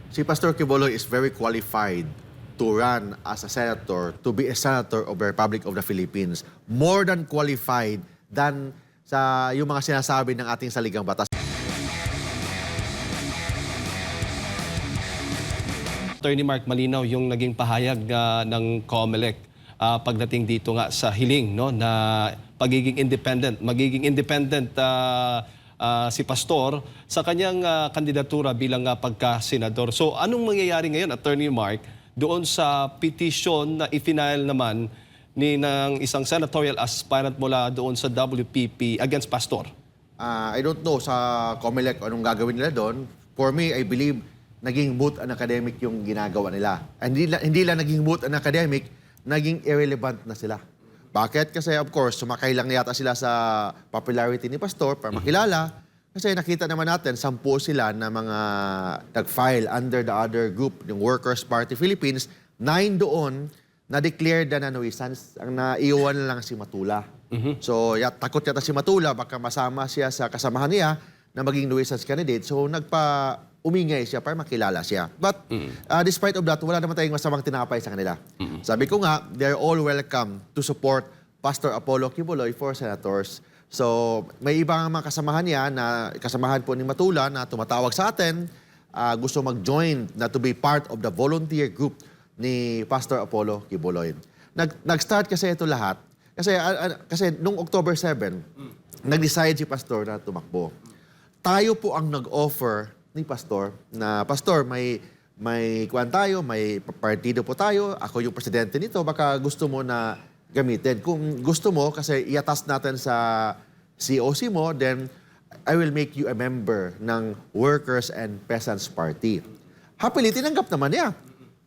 Si Pastor Quiboloy is very qualified to run as a senator, to be a senator of the Republic of the Philippines. More than qualified than sa yung mga sinasabi ng ating saligang batas. Attorney Mark, malinaw yung naging pahayag ng COMELEC pagdating dito nga sa hiling, no, na magiging independent si Pastor sa kanyang kandidatura bilang pagka-senador. So anong mangyayari ngayon, Attorney Mark, doon sa petition na i-file naman ng isang senatorial aspirant mula doon sa WPP against Pastor? I don't know sa COMELEC anong gagawin nila doon. For me, I believe naging moot and academic yung ginagawa nila. And hindi lang naging moot and academic, naging irrelevant na sila. Bakit? Kasi of course, sumakay lang yata sila sa popularity ni Pastor para makilala. Kasi nakita naman natin, 10 sila na mga nag-file under the other group, yung Workers' Party Philippines. 9 doon na-declared na nuisance. Ang naiwan lang si Matula. So takot yata si Matula, baka masama siya sa kasamahan niya na maging nuisance candidate. So umingay siya para makilala siya. But despite of that, wala naman tayong masamang tinapay sa kanila. Sabi ko nga, they're all welcome to support Pastor Apollo Quiboloy for senators. So may ibang mga kasamahan niya na kasamahan po ni Matula na tumatawag sa atin, gusto mag-join na to be part of the volunteer group ni Pastor Apollo Quiboloy. Nag-start kasi ito lahat. Kasi nung October 7, nag-decide si Pastor na tumakbo. Tayo po ang nag-offer ni Pastor na, Pastor, may kuwan tayo, may partido po tayo, ako yung presidente nito, baka gusto mo na gamitin. Kung gusto mo, kasi iatas natin sa COC mo, then I will make you a member ng Workers and Peasants Party. Happily, tinanggap naman niya.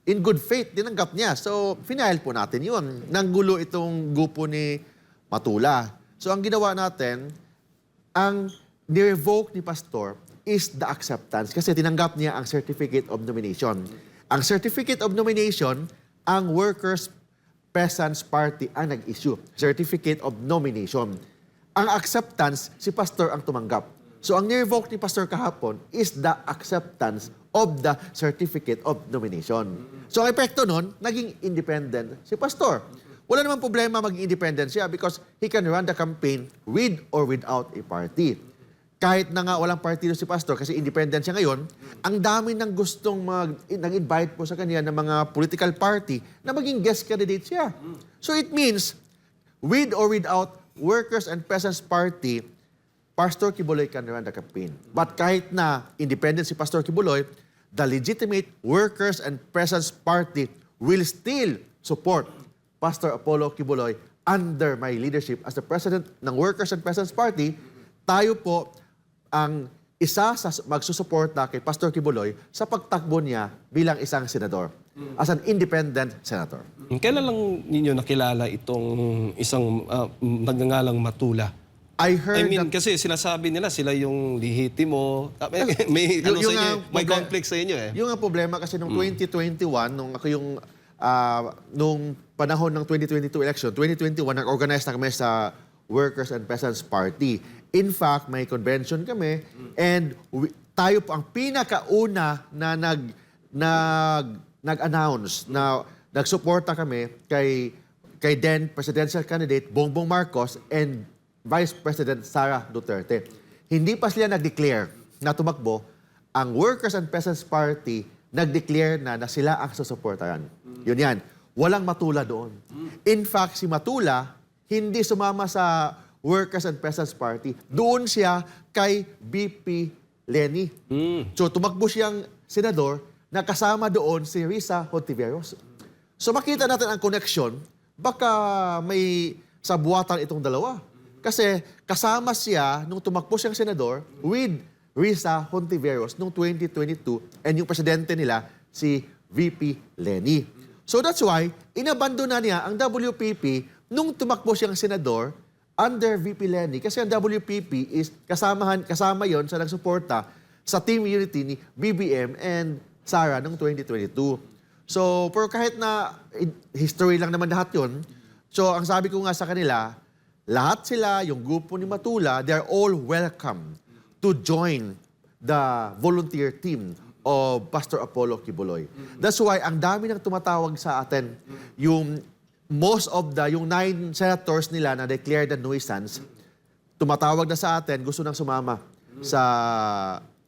In good faith, tinanggap niya. So, final po natin yun. Nanggulo itong grupo ni Matula. So, ang ginawa natin, ang ni-revoke ni Pastor is the acceptance kasi tinanggap niya ang Certificate of Nomination. Ang Certificate of Nomination, ang Workers' Peasants Party ang nag-issue. Certificate of Nomination. Ang acceptance, si Pastor ang tumanggap. So ang ni-revoke ni Pastor kahapon is the acceptance of the Certificate of Nomination. So ang epekto nun, naging independent si Pastor. Wala namang problema maging independent siya because he can run the campaign with or without a party. Kahit na nga walang partido si Pastor kasi independent siya ngayon, ang dami ng gustong nag-invite po sa kanya ng mga political party na maging guest candidate siya. So it means, with or without Workers and Peasants Party, Pastor Quiboloy can run the campaign. But kahit na independent si Pastor Quiboloy, the legitimate Workers and Peasants Party will still support Pastor Apollo Quiboloy under my leadership as the president ng Workers and Peasants Party. Tayo po ang isa sa magsusuporta kay Pastor Quiboloy sa pagtakbo niya bilang isang senador, as an independent senator. Kailan lang ninyo nakilala itong isang nagngangalang Matula? I heard kasi sinasabi nila sila yung lihitimo. May conflict sa inyo eh. Yung problema kasi nung 2021, nung ako yung nung panahon ng 2022 election, 2021 nag-organize na kami sa Workers and Peasants Party. In fact, may convention kami and tayo po ang pinakauna na nag-announce na nagsuporta kami kay then presidential candidate Bongbong Marcos and Vice President Sara Duterte. Hindi pa sila nag-declare na tumakbo. Ang Workers and Peasants Party nag-declare na sila ang susuportahan. Yun yan. Walang Matula doon. In fact, si Matula hindi sumama sa Workers and Peasants Party. Doon siya kay BP Leni. So tumakbo siyang senador na kasama doon si Risa Hontiveros. So makita natin ang connection, baka may sabuatan itong dalawa. Kasi kasama siya nung tumakbo siyang senador with Risa Hontiveros noong 2022 and yung presidente nila si VP Leni. So that's why inabandon na niya ang WPP nung tumakbo siyang senador under VP Leni kasi ang WPP is kasama yon sa nagsuporta sa Team Unity ni BBM and Sara noong 2022. So, pero kahit na history lang naman lahat yon, so ang sabi ko nga sa kanila, lahat sila, yung grupo ni Matula, they're all welcome to join the volunteer team of Pastor Apollo Kibuloy. That's why ang dami nang tumatawag sa atin. Yung yung 9 senators nila na declared a nuisance, tumatawag na sa atin, gusto nang sumama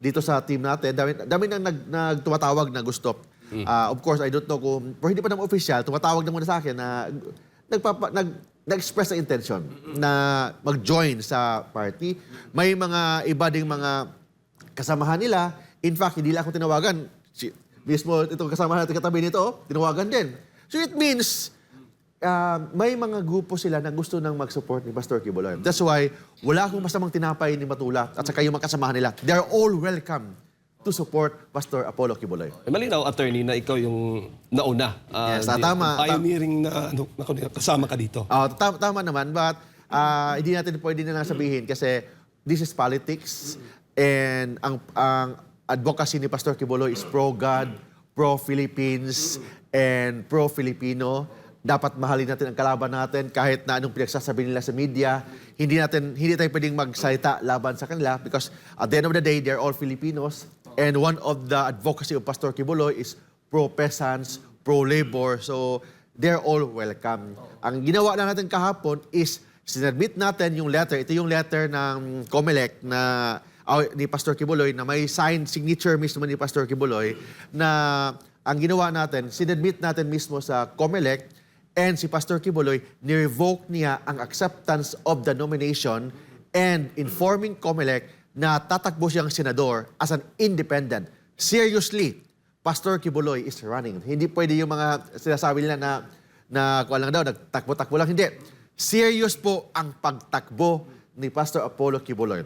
dito sa team natin. Dami nang tumatawag na gusto. Of course, I don't know pero hindi pa naman official, tumatawag na muna sa akin na nag-express na intention na mag-join sa party. May mga iba ding mga kasamahan nila. In fact, hindi lang ako tinawagan. Mismo itong kasama natin katabi nito, tinawagan din. So it means, may mga grupo sila na gusto nang mag-support ni Pastor Kibuloy. That's why, wala akong masamang tinapay ni Matula at saka yung mga kasamahan nila. They are all welcome to support Pastor Apollo Kibuloy. Malinaw, attorney, na ikaw yung nauna. Yes, tama. Pioneering na kasama ka dito. Tama naman, but hindi natin pwede na sabihin kasi this is politics and ang advocacy ni Pastor Kibuloy is pro-God, pro-Philippines, and pro-Filipino. Dapat mahalin natin ang kalaban natin kahit na anong pinagsasabi nila sa media. Hindi tayo pwedeng magsalita laban sa kanila because at the end of the day, they're all Filipinos. And one of the advocacy of Pastor Kibuloy is pro-peasants, pro-labor. So, they're all welcome. Ang ginawa na natin kahapon is sinadmit natin yung letter. Ito yung letter ng COMELEC ni Pastor Kibuloy na may signed signature mismo ni Pastor Kibuloy na ang ginawa natin, sinadmit natin mismo sa COMELEC and si Pastor Kibuloy, ni-revoke niya ang acceptance of the nomination and informing COMELEC na tatakbo siyang senador as an independent. Seriously, Pastor Kibuloy is running. Hindi pwede yung mga sinasabi nila na kung lang daw, nagtakbo-takbo lang. Hindi. Serious po ang pagtakbo ni Pastor Apollo Kibuloy.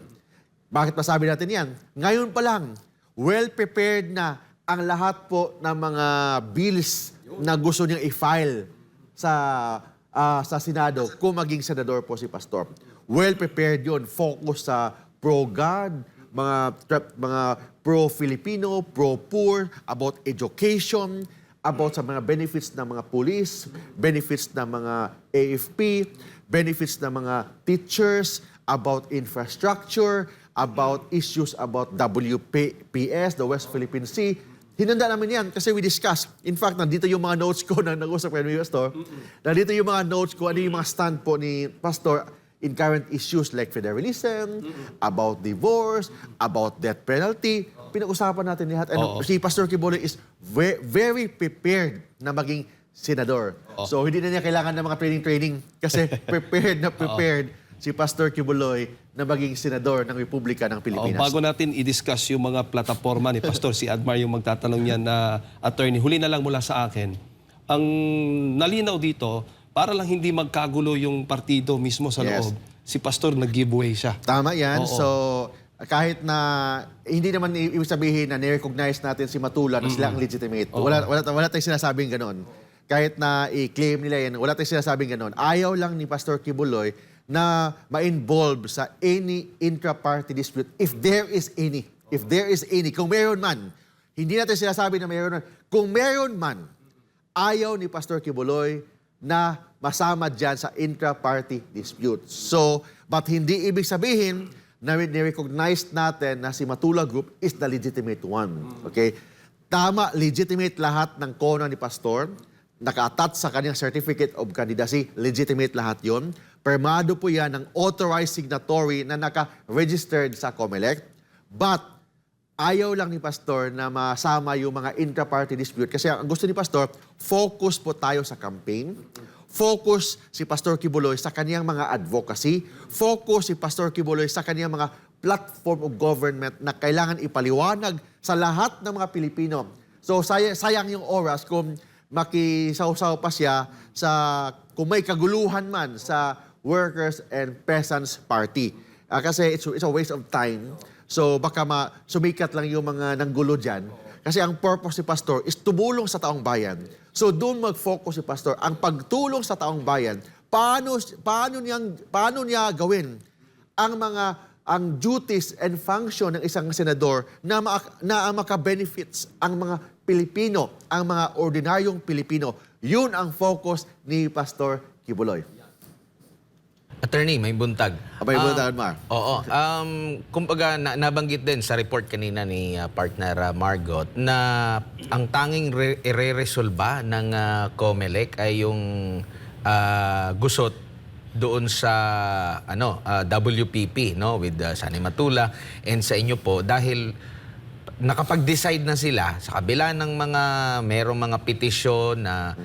Bakit masabi natin yan? Ngayon pa lang, well-prepared na ang lahat po ng mga bills na gusto niyang i-file sa Senado kung maging senador po si Pastor. Well-prepared yun. Focus sa pro-God, mga pro-Filipino, pro-poor, about education, about sa mga benefits ng mga police, benefits ng mga AFP, benefits ng mga teachers, about infrastructure, about issues about WPS, the West Philippine Sea. Hinanda namin yan kasi we discussed. In fact, nandito yung mga notes ko na nag-usap kayo ni Pastor. Nandito yung mga notes ko, ano yung mga stand po ni Pastor in current issues like federalism, about divorce, about death penalty. Pinag-usapan natin lahat. And si Pastor Kibuloy is very prepared na maging senador. So, hindi na niya kailangan ng mga training kasi prepared si Pastor Kibuloy na maging senador ng Republika ng Pilipinas. Bago natin i-discuss yung mga plataforma ni Pastor, si Admar yung magtatanong yan na attorney. Huli na lang mula sa akin. Ang nalinaw dito, para lang hindi magkagulo yung partido mismo sa loob, si Pastor nag-giveaway siya. Tama yan. So, kahit na hindi naman ibig sabihin na ni-recognize natin si Matula na sila ang legitimate. Wala tayong sinasabing ganon. Kahit na i-claim nila yan, wala tayong sinasabing ganon. Ayaw lang ni Pastor Kibuloy na ma-involve sa any intra-party dispute if there is any. If there is any. Kung meron man, hindi natin sinasabi na meron man. Kung meron man, ayaw ni Pastor Kibuloy na masama dyan sa intra-party dispute. So, but hindi ibig sabihin na ni-recognize natin na si Matula Group is the legitimate one. Okay? Tama, legitimate lahat ng kono ni Pastor. Naka-attach sa kanyang certificate of candidacy. Legitimate lahat yon. Permado po yan ng authorized signatory na naka-registered sa COMELEC. But, ayaw lang ni Pastor na masama yung mga intra-party dispute. Kasi ang gusto ni Pastor, focus po tayo sa campaign. Focus si Pastor Kibuloy sa kaniyang mga advocacy. Focus si Pastor Kibuloy sa kaniyang mga platform of government na kailangan ipaliwanag sa lahat ng mga Pilipino. So, sayang yung oras kung makisaw-saw pa siya kung may kaguluhan man sa Workers and Peasants Party. Kasi it's a waste of time. So baka sumikat lang yung mga nanggulo dyan. Kasi ang purpose ni Pastor is tumulong sa taong bayan. So doon mag-focus si Pastor. Ang pagtulong sa taong bayan, paano niya gawin ang duties and function ng isang senador na maka-benefits ang mga Pilipino, ang mga ordinaryong Pilipino. Yun ang focus ni Pastor Kibuloy. Attorney, may buntag. Abay, buntag, Mar. Oo. Kumbaga, nabanggit din sa report kanina ni partner Margot na ang tanging ire-resolba ng COMELEC ay yung gusot doon sa WPP, no, with Sani Matula and sa inyo po, dahil nakapag-decide na sila sa kabila ng merong mga petisyon na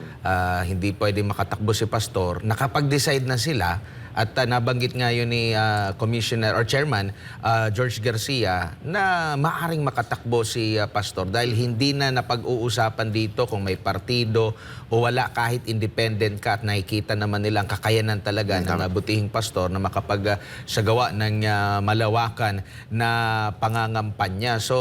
hindi pwede makatakbo si pastor, nakapag-decide na sila at nabanggit nga yun ni Commissioner or Chairman George Garcia na maaring makatakbo si pastor dahil hindi na napag-uusapan dito kung may partido o wala, kahit independent ka at nakikita naman nilang kakayanan talaga ng butihing pastor na makapagsagawa ng malawakan na pangangampanya. So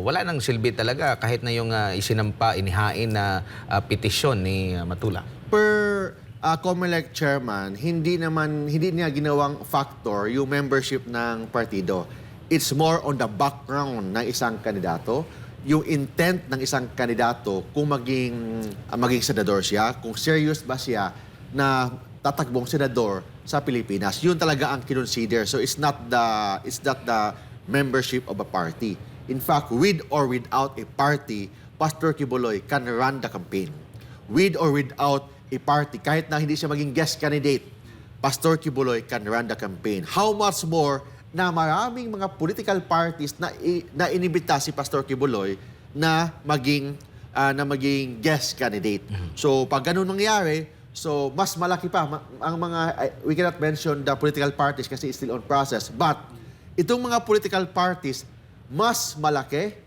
wala nang silbi talaga kahit na yung inihain na petisyon ni Matula. Per COMELEC chairman, hindi niya ginawang factor yung membership ng partido. It's more on the background ng isang kandidato, yung intent ng isang kandidato kung maging senador siya, kung serious ba siya na tatakbong senador sa Pilipinas. Yun talaga ang kinonsider. So it's not the membership of a party. In fact, with or without a party, Pastor Quiboloy can run the campaign. With or without a party, kahit na hindi siya maging guest candidate, Pastor Quiboloy can run the campaign. How much more na maraming mga political parties na inibita si Pastor Quiboloy na maging guest candidate. So pag ganun nangyari, so mas malaki pa ang we cannot mention the political parties kasi it's still on process, but itong mga political parties mas malaki,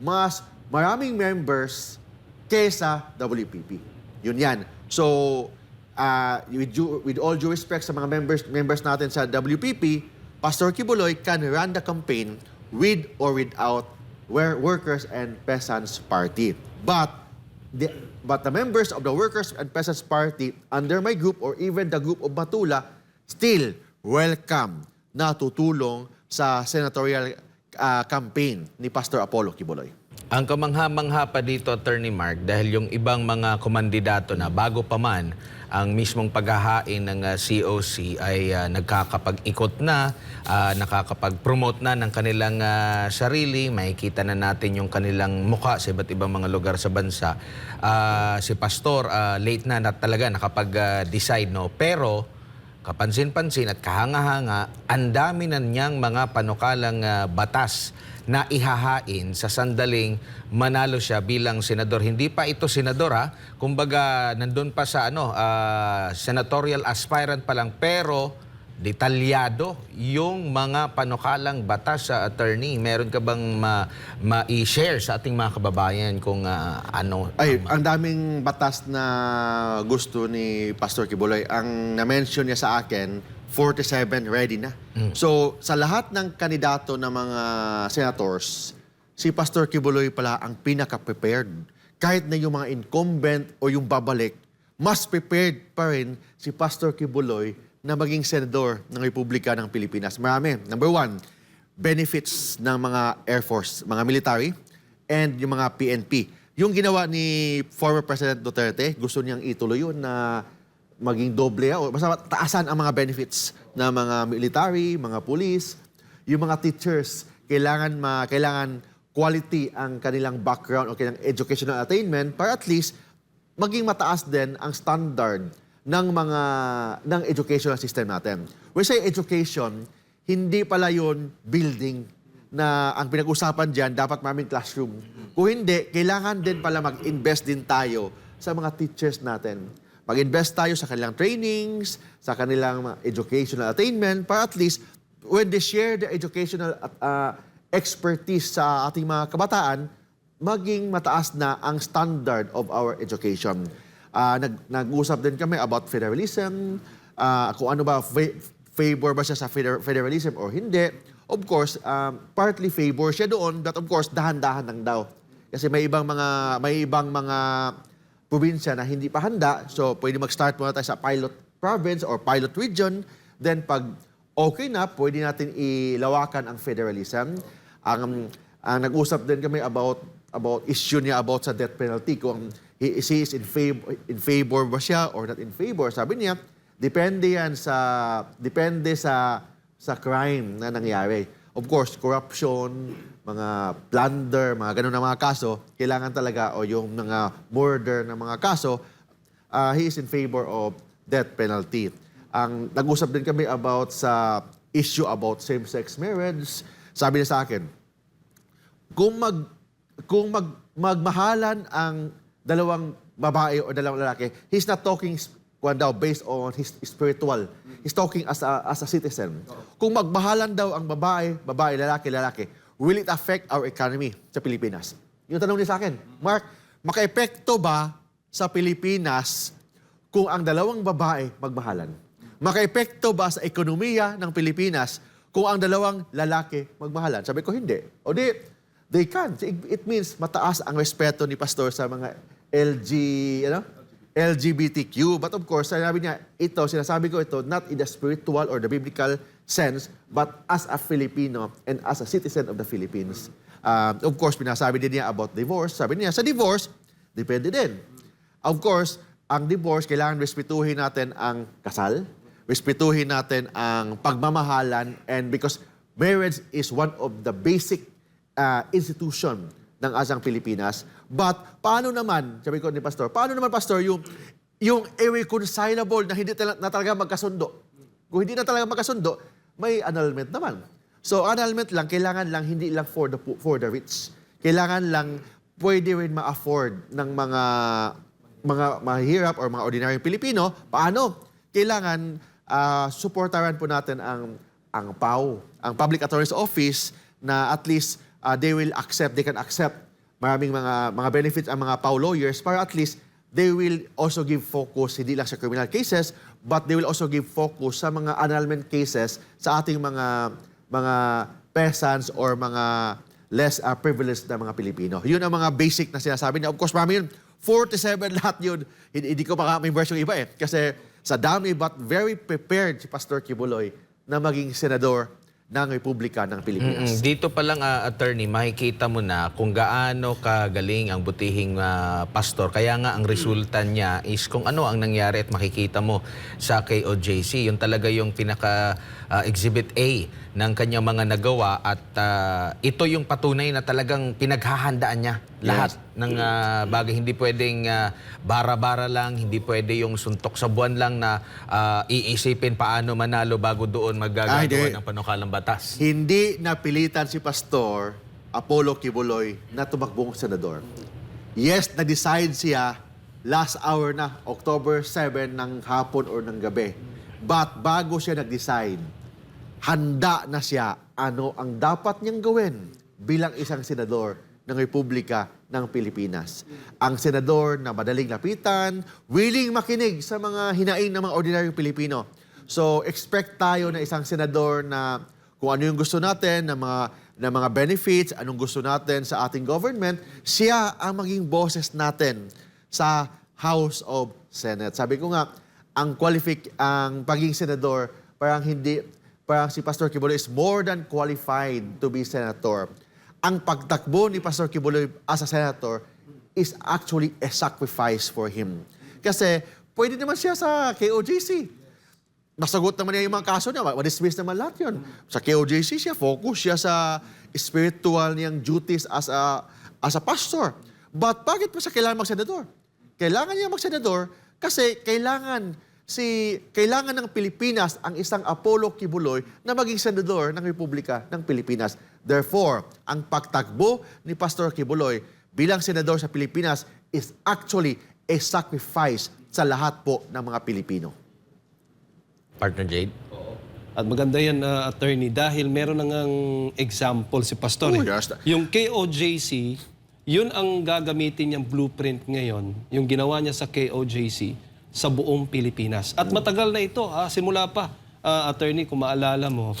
mas maraming members kesa WPP. Yun yan. So, with all due respect sa mga members natin sa WPP, Pastor Quiboloy can run the campaign with or without Workers and Peasants Party. But the members of the Workers and Peasants Party under my group or even the group of Matula still welcome na tutulong sa senatorial campaign ni Pastor Apollo Quiboloy. Ang kamangha-mangha pa dito, Attorney Mark, dahil yung ibang mga kumandidato na bago pa man ang mismong paghahain ng COC ay nagkakapag-ikot na, nakakapag-promote na ng kanilang sarili, makikita na natin yung kanilang mukha sa iba't ibang mga lugar sa bansa. Si Pastor, late na talaga nakapag-decide, no? Pero kapansin-pansin at kahanga-hanga, ang dami na niyang mga panukalang batas na ihahain sa sandaling manalo siya bilang senador. Hindi pa ito senador, ha. Kumbaga, nandun pa sa senatorial aspirant pa lang, pero detalyado yung mga panukalang batas sa attorney. Meron ka bang ma-i-share sa ating mga kababayan kung ano? Ang daming batas na gusto ni Pastor Quiboloy. Ang na-mention niya sa akin, 47 ready na. So, sa lahat ng kandidato ng mga senators, si Pastor Quiboloy pala ang pinaka-prepared. Kahit na yung mga incumbent o yung babalik, mas prepared pa rin si Pastor Quiboloy na maging senador ng Republika ng Pilipinas. Marami. Number one, benefits ng mga Air Force, mga military, and yung mga PNP. Yung ginawa ni former President Duterte, gusto niyang ituloy yun na maging doble o basta taasan ang mga benefits ng mga military, mga police, yung mga teachers, kailangan quality ang kanilang background o kanilang educational attainment para at least maging mataas din ang standard ng educational system natin. We say education, hindi pala yun building na ang pinag-usapan dyan, dapat maraming classroom. Kung hindi, kailangan din pala mag-invest din tayo sa mga teachers natin. Mag-invest tayo sa kanilang trainings, sa kanilang educational attainment, para at least when they share their educational expertise sa ating mga kabataan, maging mataas na ang standard of our education. Nag-usap din kami about federalism, kung ano ba, favor ba siya sa federalism or hindi. Of course, partly favor siya doon, but of course, dahan-dahan lang daw. Kasi may ibang mga probinsya na hindi pa handa, so pwede mag-start muna tayo sa pilot province or pilot region. Then pag okay na, pwede natin ilawakan ang federalism. Nag-usap din kami about issue niya about sa death penalty, kung he is in favor ba siya or not in favor. Sabi niya, Depende sa crime na nangyari. Of course, corruption, mga plunder, mga ganun na mga kaso, kailangan talaga, o yung mga murder na mga kaso, he is in favor of death penalty. Nag-usap din kami about sa issue about same-sex marriage. Sabi niya sa akin, kung magmahalan ang dalawang babae o dalawang lalaki, he's not talking based on his spiritual. He's talking as a citizen. Kung magmahalan daw ang babae, lalaki, will it affect our economy sa Pilipinas? Yung tanong niya sa akin, Mark, maka-epekto ba sa Pilipinas kung ang dalawang babae magmahalan? Maka-epekto ba sa ekonomiya ng Pilipinas kung ang dalawang lalaki magmahalan? Sabi ko, hindi. O they can't. It means mataas ang respeto ni Pastor sa mga LGBTQ. But of course, sinasabi ko ito, not in the spiritual or the biblical sense, but as a Filipino and as a citizen of the Philippines. Of course, pinasabi din niya about divorce. Sabi niya, sa divorce, depende din. Of course, ang divorce, kailangan respetuhin natin ang kasal, respetuhin natin ang pagmamahalan, and because marriage is one of the basic institution ng asang Pilipinas. But paano naman, sabi ko ni Pastor, Pastor, yung irreconcilable na hindi na talaga magkasundo? Kung hindi na talaga magkasundo, may annulment naman. So annulment lang, kailangan lang, hindi lang for the rich. Kailangan lang, pwede rin ma-afford ng mga mahirap or mga ordinaryong Pilipino. Paano? Kailangan supportaran po natin ang PAO, ang Public Attorney's Office, na at least they can accept maraming mga benefits ang mga PAO lawyers para at least they will also give focus hindi lang sa criminal cases, but they will also give focus sa mga annulment cases sa ating mga peasants or mga less privileged na mga Pilipino. Yun ang mga basic na sinasabi niya. Of course, marami yun. 47 lahat yun. Hindi ko pa may version iba eh. Kasi sa dami, but very prepared si Pastor Kibuloy na maging senador ng Republika ng Pilipinas. Dito pa lang, attorney, makikita mo na kung gaano kagaling ang butihing pastor. Kaya nga ang resulta niya is kung ano ang nangyari at makikita mo sa KOJC. Yung talaga yung pinaka-exhibit A ng kanyang mga nagawa at ito yung patunay na talagang pinaghahandaan niya lahat ng bagay. Hindi pwedeng bara-bara lang, hindi pwede yung suntok sa buwan lang na iisipin paano manalo bago doon maggagawa ng panukalang batas. Hindi napilitan si Pastor Apollo Kibuloy na tumakbong senador. Yes, na-decide siya last hour na, October 7 ng hapon or ng gabi. But bago siya nag-decide, handa na siya ano ang dapat niyang gawin bilang isang senador ng Republika ng Pilipinas. Ang senador na madaling lapitan, willing makinig sa mga hinaing ng mga ordinaryong Pilipino. So, expect tayo na isang senador na kung ano yung gusto natin, na mga benefits, anong gusto natin sa ating government, siya ang maging boses natin sa House of Senate. Sabi ko nga, ang pagiging senador, parang si Pastor Kibuloy is more than qualified to be senator. Ang pagtakbo ni Pastor Kibuloy as a senator is actually a sacrifice for him. Kasi pwede naman siya sa KOJC. Nasagot naman niya yung mga kaso niya. Ma-dismiss naman lahat yun. Sa KOJC siya, focus siya sa spiritual niyang duties as a pastor. But bakit pa siya kailangan mag-senador? Kailangan niya mag-senador kasi kailangan ng Pilipinas ang isang Apollo Kibuloy na maging senador ng Republika ng Pilipinas. Therefore, ang pagtakbo ni Pastor Kibuloy bilang senador sa Pilipinas is actually a sacrifice sa lahat po ng mga Pilipino. Partner Jade? At maganda yan, attorney, dahil meron nang example si Pastor. Oh, yes. Yung KOJC, yun ang gagamitin niyang blueprint ngayon, yung ginawa niya sa KOJC, sa buong Pilipinas. At matagal na ito, simula pa, attorney, kung maalala mo,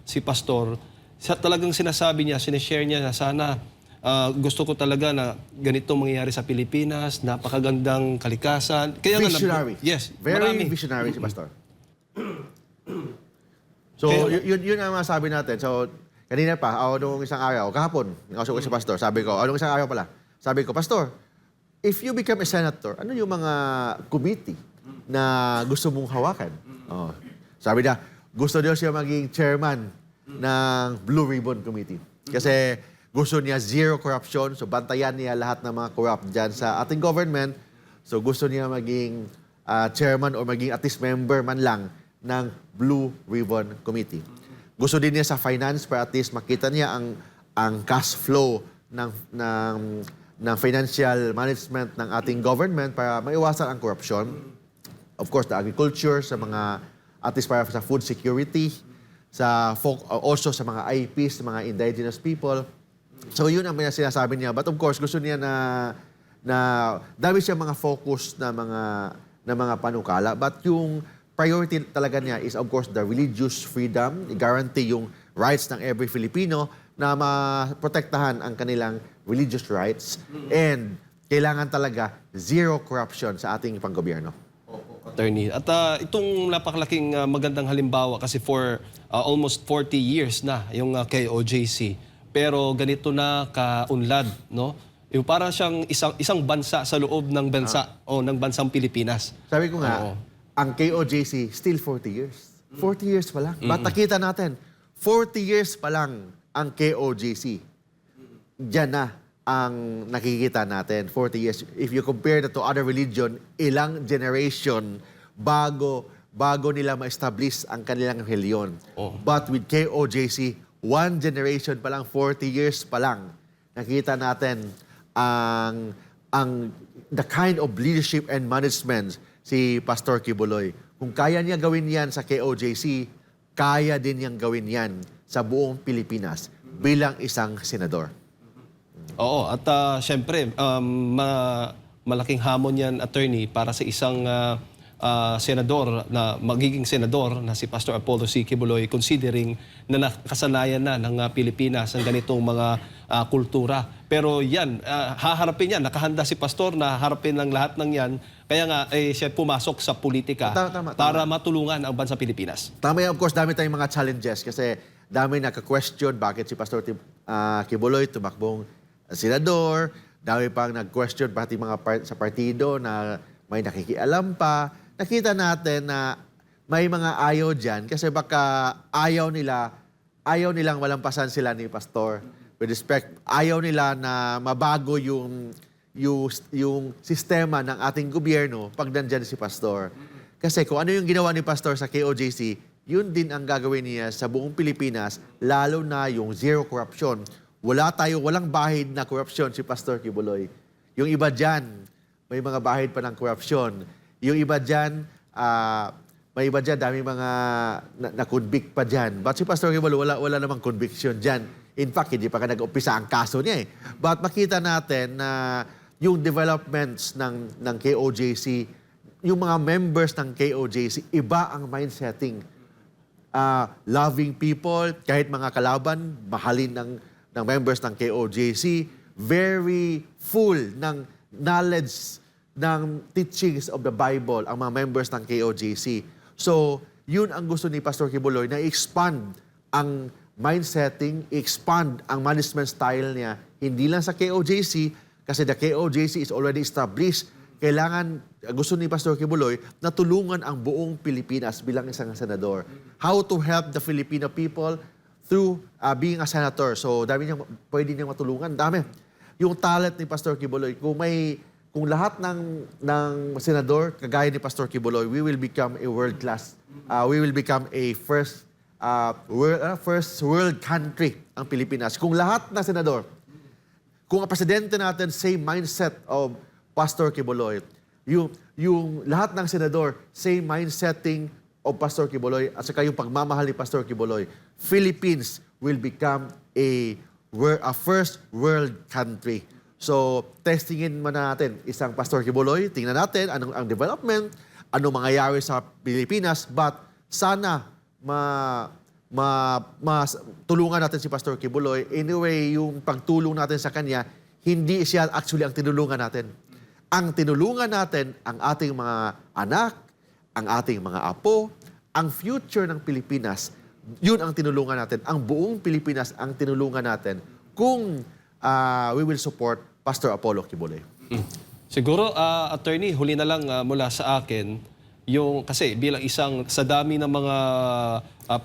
si Pastor, talagang sinasabi niya, sinishare niya na sana gusto ko talaga na ganito mangyayari sa Pilipinas, napakagandang kalikasan. Kaya Visionary. Yes, Very marami. visionary si Pastor. So, yun ang masabi natin. So, kanina pa, nung isang araw, kahapon, nakausap ko si Pastor, sabi ko, nung isang araw pala, sabi ko, Pastor, if you become a senator, ano yung mga committee na gusto mong hawakan. Oh. Sabi niya, gusto niya siya maging chairman ng Blue Ribbon Committee. Kasi gusto niya zero corruption, so bantayan niya lahat ng mga corrupt dyan sa ating government. So gusto niya maging chairman or maging at least member man lang ng Blue Ribbon Committee. Gusto din niya sa finance para at least makita niya ang cash flow ng financial management ng ating government para maiwasan ang corruption. Of course, the agriculture, sa mga, at least para sa food security, also sa mga IPs, sa mga indigenous people. So yun ang sinasabi niya. But of course, gusto niya na dami siya mga focus na mga panukala. But yung priority talaga niya is of course the religious freedom, i-guarantee yung rights ng every Filipino na maprotektahan ang kanilang religious rights and kailangan talaga zero corruption sa ating panggobyerno. Attorney. At itong napakalaking magandang halimbawa kasi for almost 40 years na yung KOJC. Pero ganito na kaunlad, no? Yung para siyang isang bansa sa loob ng bansa o ng bansang Pilipinas. Sabi ko nga, ang KOJC still 40 years. 40 years pa lang. Ba't nakita natin, 40 years pa lang ang KOJC. Diyan na ang nakikita natin, 40 years. If you compare that to other religion, ilang generation bago nila ma-establish ang kanilang reliyon. But with KOJC, one generation pa lang, 40 years pa lang, nakita natin the kind of leadership and management si Pastor Quiboloy. Kung kaya niya gawin yan sa KOJC, kaya din niyang gawin yan sa buong Pilipinas bilang isang senador. Oo, at syempre, malaking hamon yan, attorney, para sa isang senador, na magiging senador na si Pastor Apollo C. Quiboloy, considering na nakasanayan na ng Pilipinas ang ganitong mga kultura. Pero yan, haharapin yan. Nakahanda si Pastor na harapin ng lahat ng yan. Kaya nga, siya pumasok sa politika para matulungan ang bansa Pilipinas. Tama yan, of course, dami tayong mga challenges kasi dami naka-question bakit si Pastor Quiboloy tumakbong senador, dami pang nag-question pati mga sa partido na may nakikialam pa. Nakita natin na may mga ayaw dyan kasi baka ayaw nilang walampasan sila ni Pastor. With respect, ayaw nila na mabago yung sistema ng ating gobyerno pag nandyan si Pastor. Kasi kung ano yung ginawa ni Pastor sa KOJC, yun din ang gagawin niya sa buong Pilipinas, lalo na yung zero corruption. Walang bahid na korupsyon si Pastor Quiboloy. Yung iba dyan, may mga bahid pa ng korupsyon. Yung iba dyan, daming mga na-convict pa dyan. But si Pastor Quiboloy, wala namang conviction dyan. In fact, hindi pa ka nag-umpisa ang kaso niya eh. But makita natin na yung developments ng KOJC, yung mga members ng KOJC, iba ang mindsetting. Loving people, kahit mga kalaban, mahalin ng members ng KOJC, very full ng knowledge ng teachings of the Bible ang mga members ng KOJC. So, yun ang gusto ni Pastor Quiboloy, na i-expand ang mindsetting, i-expand ang management style niya, hindi lang sa KOJC, kasi the KOJC is already established. Kailangan, gusto ni Pastor Quiboloy, na tulungan ang buong Pilipinas bilang isang senador. How to help the Filipino people through being a senator. So, pwede niyang matulungan. Dami. Yung talent ni Pastor Quiboloy, kung lahat ng senador, kagaya ni Pastor Quiboloy, we will become a world class. We will become a first world country ang Pilipinas. Kung lahat ng senador, kung ang presidente natin, same mindset of Pastor Quiboloy, yung lahat ng senador, same mindsetting of Pastor Quiboloy, at saka yung pagmamahal ni Pastor Quiboloy, Philippines will become a first world country. So, testingin mo natin isang Pastor Quiboloy, tingnan natin anong ang development, anong mangyayari sa Pilipinas, but sana tulungan natin si Pastor Quiboloy. Anyway, yung pagtulong natin sa kanya, hindi siya actually ang tinulungan natin. Ang tinulungan natin, ang ating mga anak, ang ating mga apo, ang future ng Pilipinas, yun ang tinulungan natin. Ang buong Pilipinas ang tinulungan natin kung we will support Pastor Apollo Quiboloy. Siguro, attorney, huli na lang mula sa akin, yung kasi bilang isang sa dami ng mga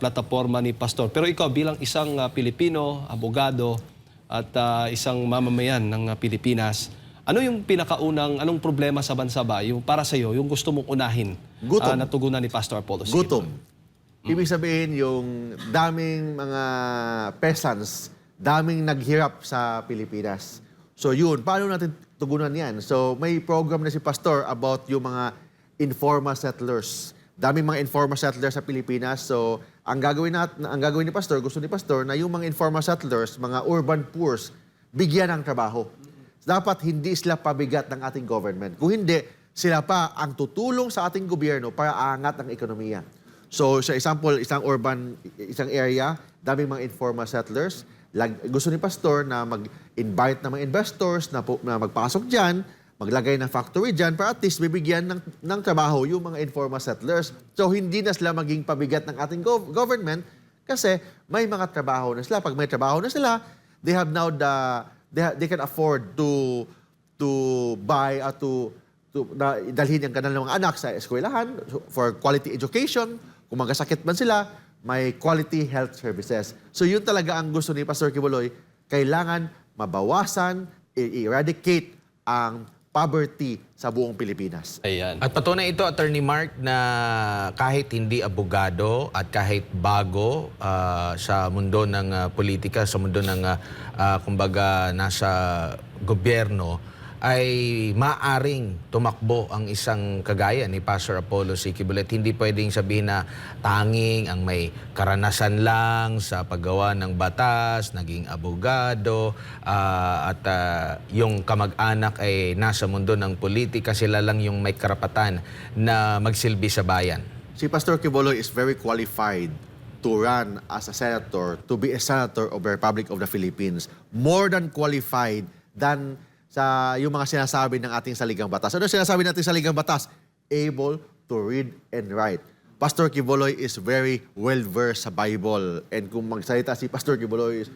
plataforma ni Pastor. Pero ikaw bilang isang Pilipino, abogado at isang mamamayan ng Pilipinas, ano yung anong problema sa bansa ba? Yung para sa iyo, yung gusto mong unahin Gutom. na tugunan ni Pastor Apollo C. Gutom. Ibig sabihin, yung daming mga peasants, daming naghirap sa Pilipinas. So yun, paano natin tugunan yan? So may program na si Pastor about yung mga informal settlers. Daming mga informal settlers sa Pilipinas. So ang gagawin ni Pastor, gusto ni Pastor na yung mga informal settlers, mga urban poors, bigyan ng trabaho. Dapat hindi sila pabigat ng ating government. Kung hindi, sila pa ang tutulong sa ating gobyerno para aangat ang ekonomiya. So, sa example, isang area, daming mga informal settlers. Gusto ni Pastor na mag-invite ng mga investors na magpasok dyan, maglagay ng factory dyan para at least bibigyan ng trabaho yung mga informal settlers. So, hindi na sila maging pabigat ng ating government kasi may mga trabaho na sila. Pag may trabaho na sila, they have now they can afford to buy at dalhin ang kanilang mga anak sa eskwelahan for quality education. Kung magkasakit man sila, may quality health services. So yun talaga ang gusto ni Pastor Quiboloy. Kailangan mabawasan, eradicate ang poverty sa buong Pilipinas. Ayan. At patunay ito, Attorney Mark, na kahit hindi abogado at kahit bago sa mundo ng politika, sa mundo ng kumbaga nasa gobyerno, ay maaring tumakbo ang isang kagaya ni Pastor Apollo C. Quiboloy. Hindi pwedeng sabihin na tanging ang may karanasan lang sa paggawa ng batas, naging abogado, at yung kamag-anak ay nasa mundo ng politika, sila lang yung may karapatan na magsilbi sa bayan. Si Pastor Quiboloy is very qualified to run as a senator, to be a senator of the Republic of the Philippines. More than qualified than sa yung mga sinasabi ng ating saligang batas. Ano sinasabi natin sa saligang batas? Able to read and write. Pastor Quiboloy is very well-versed sa Bible. And kung magsalita si Pastor Quiboloy,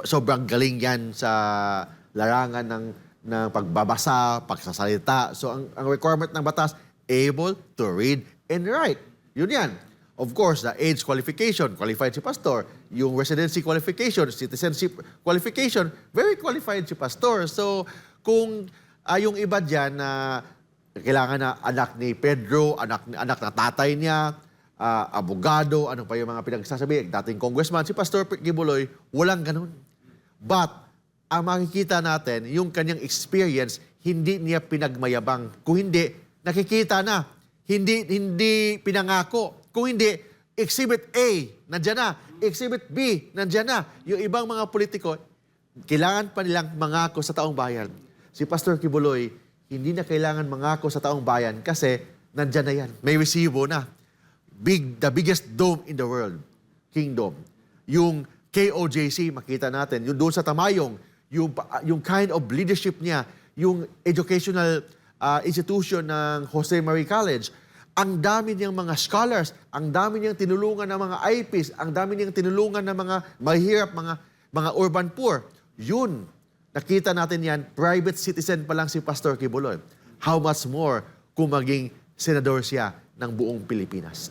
sobrang galing yan sa larangan ng pagbabasa, pagsasalita. So ang requirement ng batas, able to read and write. Yun yan. Of course, the age qualification, qualified si Pastor. Yung residency qualification, citizenship qualification, very qualified si Pastor. So, kung yung iba dyan na kailangan na anak ni Pedro, anak na tatay niya, abogado, ano pa yung mga pinagsasabi, dating congressman, si Pastor Quiboloy, walang ganun. But, ang makikita natin, yung kanyang experience, hindi niya pinagmayabang. Kung hindi, nakikita na. Hindi pinangako. Kung hindi, Exhibit A, nandyan na. Exhibit B, nandyan na. Yung ibang mga politiko, kailangan pa nilang mangako sa taong bayan. Si Pastor Quiboloy, hindi na kailangan mangako sa taong bayan kasi nandyan na yan. May resibo na. The biggest dome in the world, kingdom. Yung KOJC, makita natin. Yung doon sa Tamayong, yung kind of leadership niya, yung educational institution ng Jose Marie College, ang dami niyang mga scholars, ang dami niyang tinulungan ng mga IPs, ang dami niyang tinulungan ng mga mahirap, mga urban poor. Yun, nakita natin yan, private citizen pa lang si Pastor Quiboloy. How much more kung maging senador siya ng buong Pilipinas.